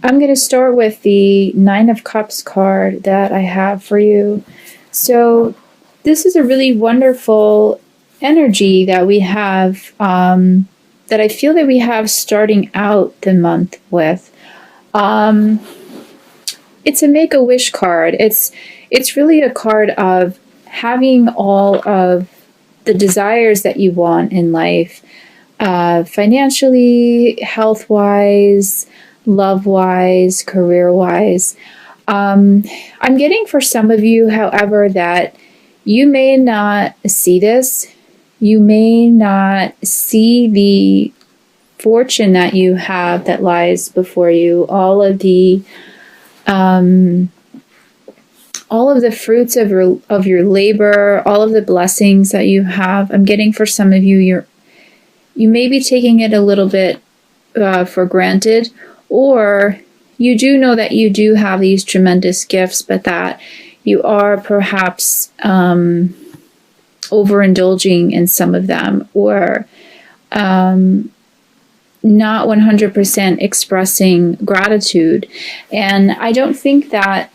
I'm going to start with the Nine of Cups card that I have for you. So this is a really wonderful energy that we have, that I feel that we have starting out the month with. It's a Make-A-Wish card. It's really a card of having all of the desires that you want in life, financially, health-wise, love-wise, career-wise. I'm getting for some of you, however, that you may not see this. You may not see the fortune that you have that lies before you, all of the fruits of your labor, all of the blessings that you have. I'm getting for some of you, you may be taking it a little bit for granted, or you do know that you do have these tremendous gifts, but that you are perhaps overindulging in some of them, or not 100% expressing gratitude. And I don't think that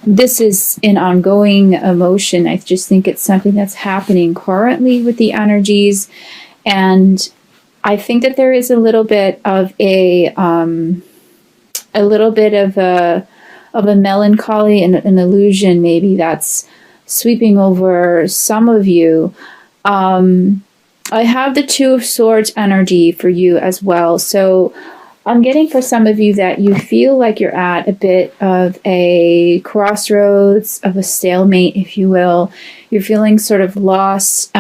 this is an ongoing emotion. I just think it's something that's happening currently with the energies. And I think that there is a little bit of a melancholy and an illusion maybe that's sweeping over some of you. I have the Two of Swords energy for you as well. So I'm getting for some of you that you feel like you're at a bit of a crossroads, of a stalemate, if you will. You're feeling sort of lost,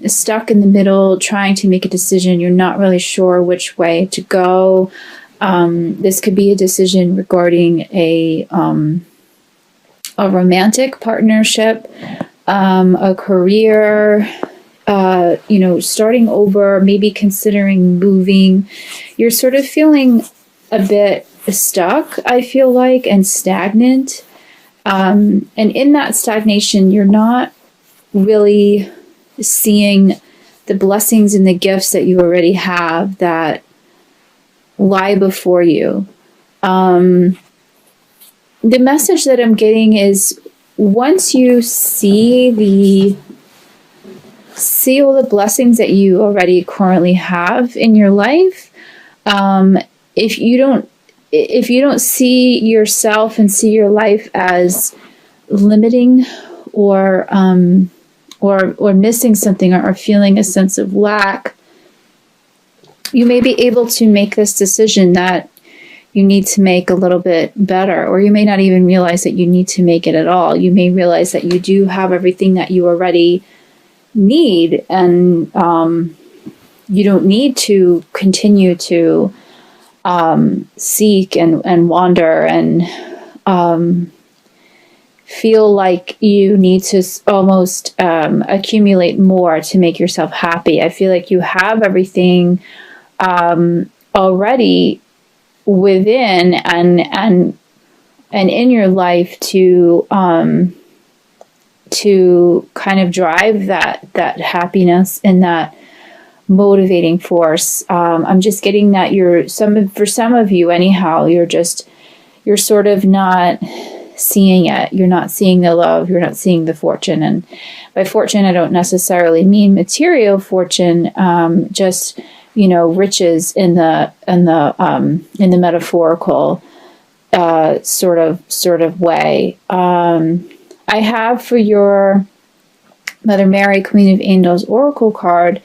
stuck in the middle, trying to make a decision. You're not really sure which way to go. This could be a decision regarding a romantic partnership, a career, starting over, maybe considering moving. You're sort of feeling a bit stuck, I feel like, and stagnant. And in that stagnation, you're not really seeing the blessings and the gifts that you already have that lie before you. The message that I'm getting is, once you see all the blessings that you already currently have in your life, if you don't see yourself and see your life as limiting or missing something, or feeling a sense of lack, you may be able to make this decision that you need to make a little bit better, or you may not even realize that you need to make it at all. You may realize that you do have everything that you already need, and you don't need to continue to seek and wander and feel like you need to almost accumulate more to make yourself happy. I feel like you have everything already within and in your life to kind of drive that happiness and that motivating force. I'm just getting that for some of you anyhow, you're sort of not seeing it. You're not seeing the love. You're not seeing the fortune. And by fortune, I don't necessarily mean material fortune, just, riches in the metaphorical sort of way. I have for your Mother Mary, Queen of Angels Oracle card,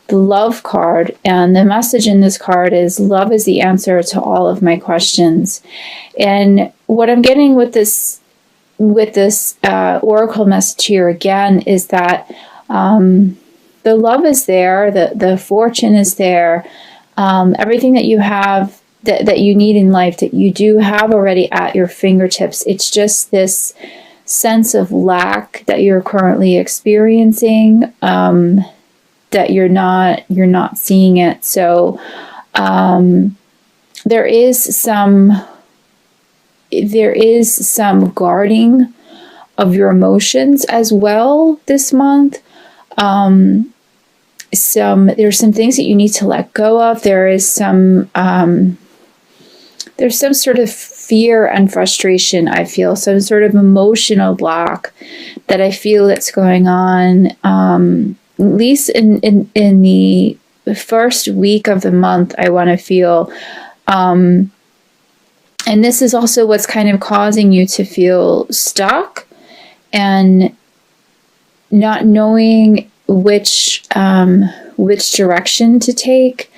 the Love card, and the message in this card is, love is the answer to all of my questions. And what I'm getting with this oracle message here again is that the love is there, the fortune is there, everything that you have that you need in life, that you do have already at your fingertips. It's just this sense of lack that you're currently experiencing, that you're not seeing it. So there is some guarding of your emotions as well this month. There's some things that you need to let go of. There is some there's some sort of fear and frustration. I feel some sort of emotional block that I feel that's going on, at least in the first week of the month. I want to feel, and this is also what's kind of causing you to feel stuck and not knowing which direction to take.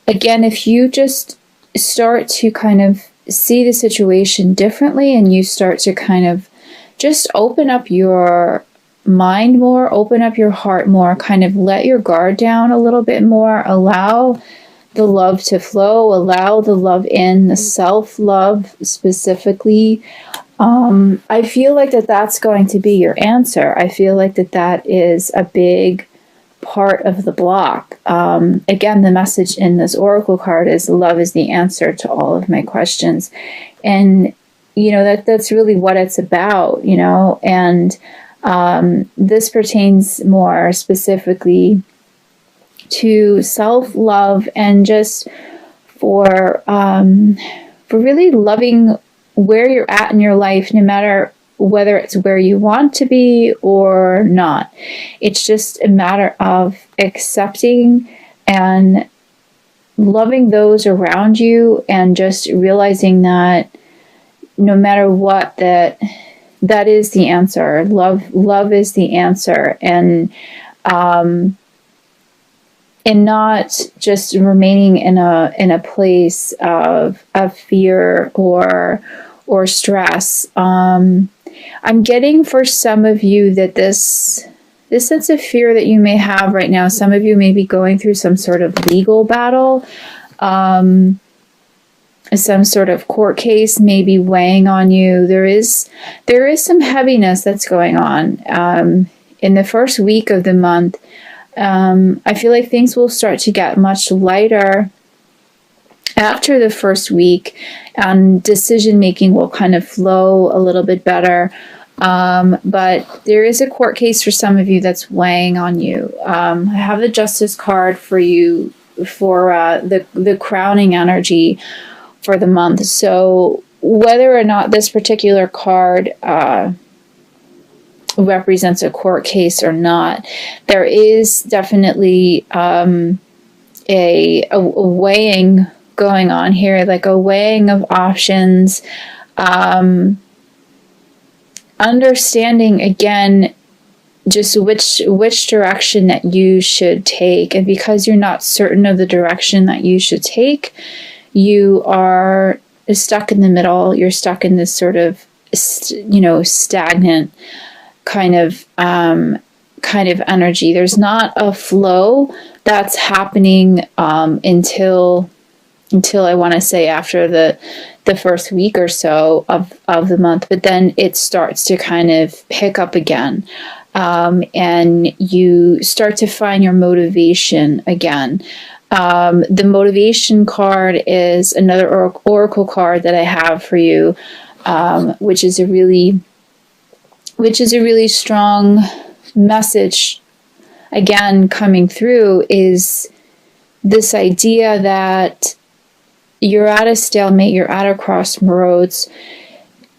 Again, if you just start to kind of see the situation differently, and you start to kind of just open up your mind more, open up your heart more, kind of let your guard down a little bit more, allow the love to flow, allow the love in, the self-love specifically. I feel like that's going to be your answer. I feel like that is a big part of the block. Again, the message in this oracle card is love is the answer to all of my questions. And, that's really what it's about, and this pertains more specifically to self-love, and just for really loving where you're at in your life, no matter whether it's where you want to be or not. It's just a matter of accepting and loving those around you, and just realizing that no matter what, that is the answer. Love is the answer, and not just remaining in a place of fear or stress. I'm getting for some of you that this sense of fear that you may have right now, some of you may be going through some sort of legal battle, some sort of court case may be weighing on you. There is some heaviness that's going on. In the first week of the month, I feel like things will start to get much lighter after the first week, and decision making will kind of flow a little bit better. But there is a court case for some of you that's weighing on you. I have the Justice card for you for the crowning energy for the month. So whether or not this particular card represents a court case or not, there is definitely a weighing going on here, like a weighing of options, understanding again just which direction that you should take. And because you're not certain of the direction that you should take, you are stuck in the middle. You're stuck in this sort of stagnant kind of energy. There's not a flow that's happening until I want to say after the first week or so of the month, but then it starts to kind of pick up again, and you start to find your motivation again. The motivation card is another oracle card that I have for you, which is a really strong message again coming through, is this idea that you're at a stalemate, you're at a crossroads.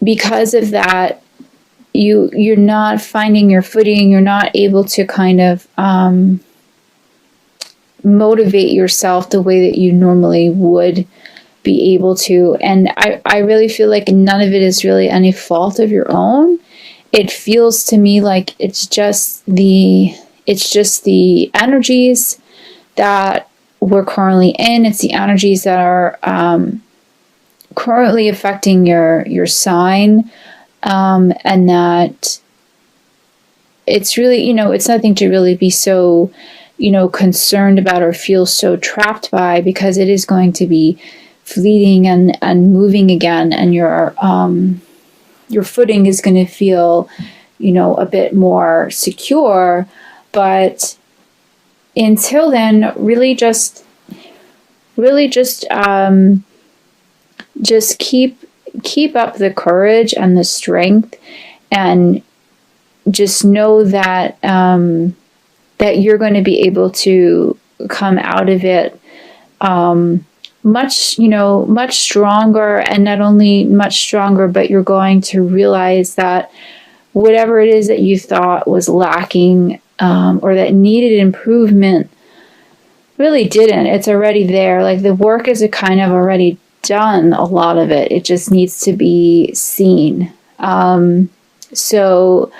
Because of that, you're not finding your footing, you're not able to kind of motivate yourself the way that you normally would be able to. And I really feel like none of it is really any fault of your own. It feels to me like it's just the energies that we're currently in. It's the energies that are currently affecting your sign, and that it's really, it's nothing to really be so, concerned about or feel so trapped by, because it is going to be fleeting and moving again, and your footing is going to feel, a bit more secure. But until then, really just keep up the courage and the strength, and just know that that you're going to be able to come out of it much, much stronger, and not only much stronger, but you're going to realize that whatever it is that you thought was lacking, or that needed improvement, really didn't. It's already there. Like, the work is kind of already done, a lot of it. It just needs to be seen. So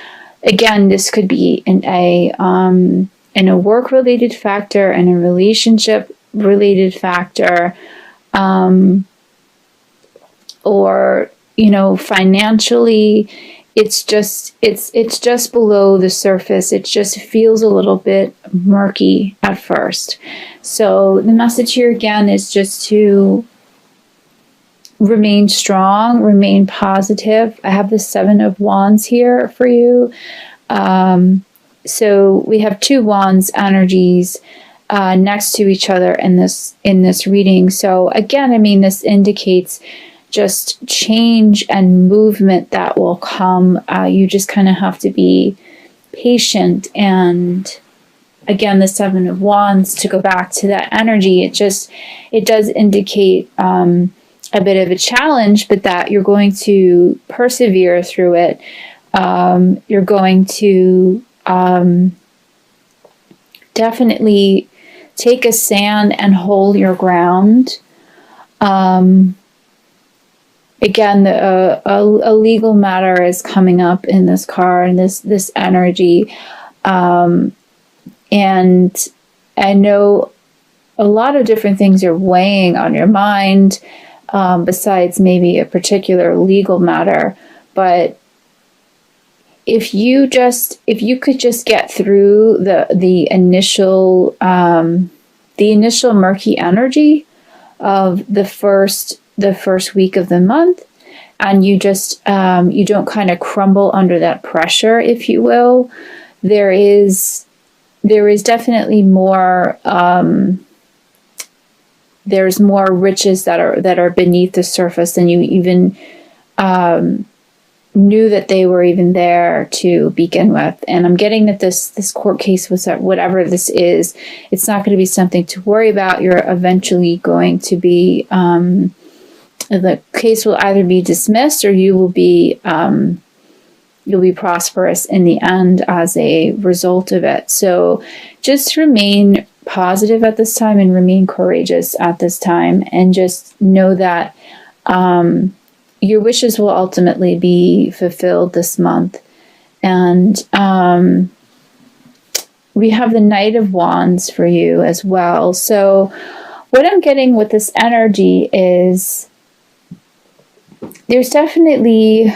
again, this could be in a work-related factor, and a relationship-related factor, or financially. It's just below the surface. It just feels a little bit murky at first. So the message here again is just to remain strong, remain positive. I have the 7 of Wands here for you. So we have 2 Wands energies next to each other in this reading. So again, I mean, this indicates just change and movement that will come. You just kind of have to be patient. And again, the 7 of Wands, to go back to that energy, it does indicate a bit of a challenge, but that you're going to persevere through it. You're going to definitely take a stand and hold your ground. Again, a legal matter is coming up in this card, and this energy. And I know a lot of different things are weighing on your mind, besides maybe a particular legal matter. But if you could just get through the initial murky energy of the first week of the month, and you just you don't kind of crumble under that pressure, if you will, there is definitely more. There's more riches that are beneath the surface than you even knew that they were even there to begin with. And I'm getting that this court case was that whatever this is, it's not going to be something to worry about. You're eventually going to be the case will either be dismissed, or you'll be prosperous in the end as a result of it. So just remain positive at this time, and remain courageous at this time, and just know that your wishes will ultimately be fulfilled this month. And we have the Knight of Wands for you as well. So what I'm getting with this energy is there's definitely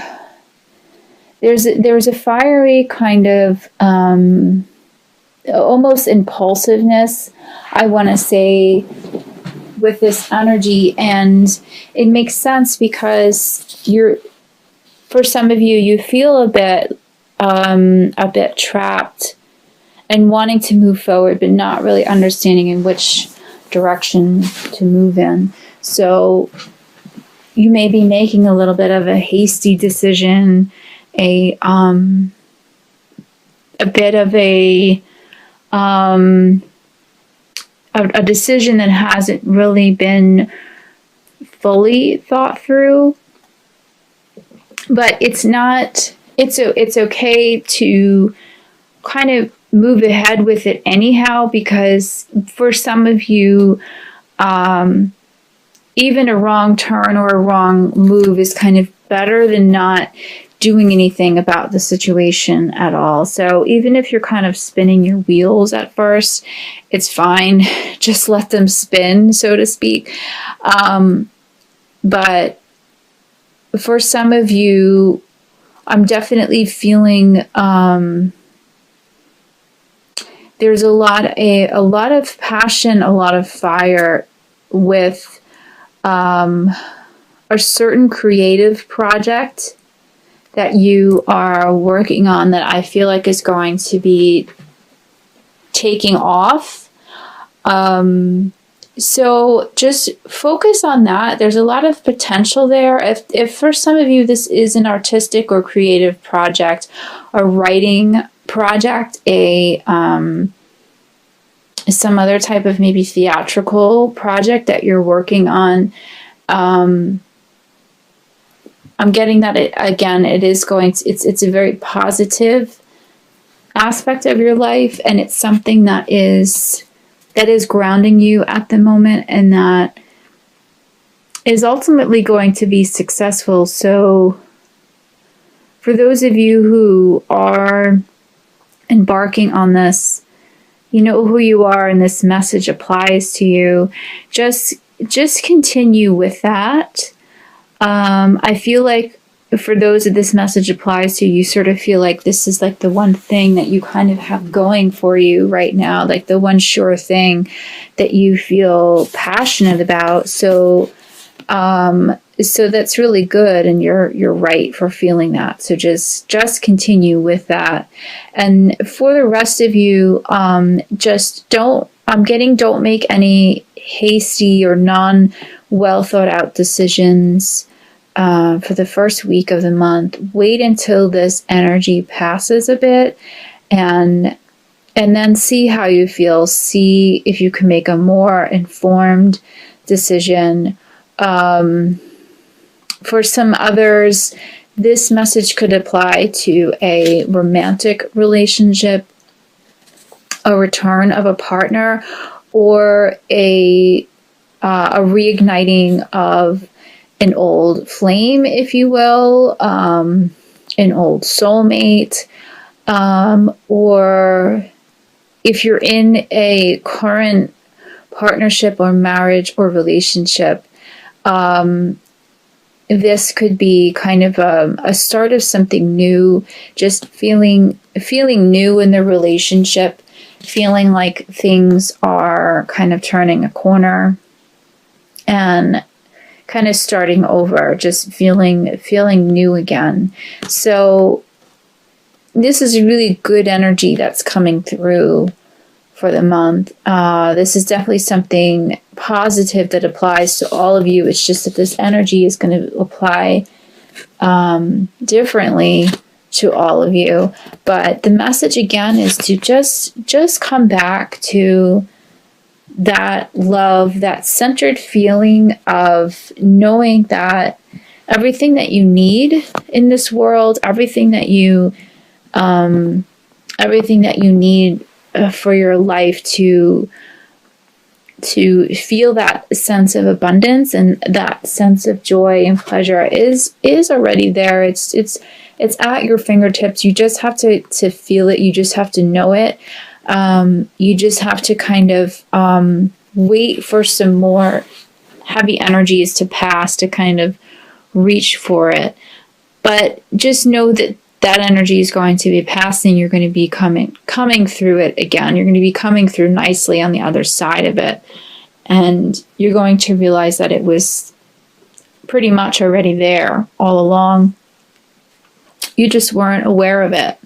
there's a fiery kind of almost impulsiveness, I want to say, with this energy. And it makes sense because for some of you, you feel a bit trapped and wanting to move forward, but not really understanding in which direction to move in. So you may be making a little bit of a hasty decision, a bit of a decision that hasn't really been fully thought through. But it's okay to kind of move ahead with it anyhow, because for some of you, even a wrong turn or a wrong move is kind of better than not doing anything about the situation at all. So even if you're kind of spinning your wheels at first, it's fine. Just let them spin, so to speak. But for some of you, I'm definitely feeling there's a lot of passion, a lot of fire with a certain creative project that you are working on, that I feel like is going to be taking off. So just focus on that. There's a lot of potential there. If for some of you this is an artistic or creative project, a writing project, a some other type of maybe theatrical project that you're working on. I'm getting that it is going to, it's a very positive aspect of your life, and it's something that is grounding you at the moment, and that is ultimately going to be successful. So for those of you who are embarking on this, you know who you are, and this message applies to you. Just continue with that. I feel like for those that this message applies to, you sort of feel like this is like the one thing that you kind of have going for you right now, like the one sure thing that you feel passionate about. So that's really good, and you're right for feeling that. So just continue with that. And for the rest of you, don't make any hasty or well thought out decisions for the first week of the month. Wait until this energy passes a bit, and then see how you feel. See if you can make a more informed decision. For some others, this message could apply to a romantic relationship, a return of a partner, or a reigniting of an old flame, if you will, an old soulmate, or if you're in a current partnership or marriage or relationship, this could be kind of a start of something new, just feeling new in the relationship, feeling like things are kind of turning a corner and kind of starting over, just feeling new again. So this is really good energy that's coming through for the month. This is definitely something positive that applies to all of you. It's just that this energy is going to apply differently to all of you. But the message again is to just come back to that love, that centered feeling of knowing that everything that you need in this world, everything that you need for your life to feel that sense of abundance and that sense of joy and pleasure is already there. It's at your fingertips. You just have to feel it. You just have to know it. You just have to kind of wait for some more heavy energies to pass to kind of reach for it. But just know that energy is going to be passing. You're going to be coming through it again. You're going to be coming through nicely on the other side of it. And you're going to realize that it was pretty much already there all along. You just weren't aware of it.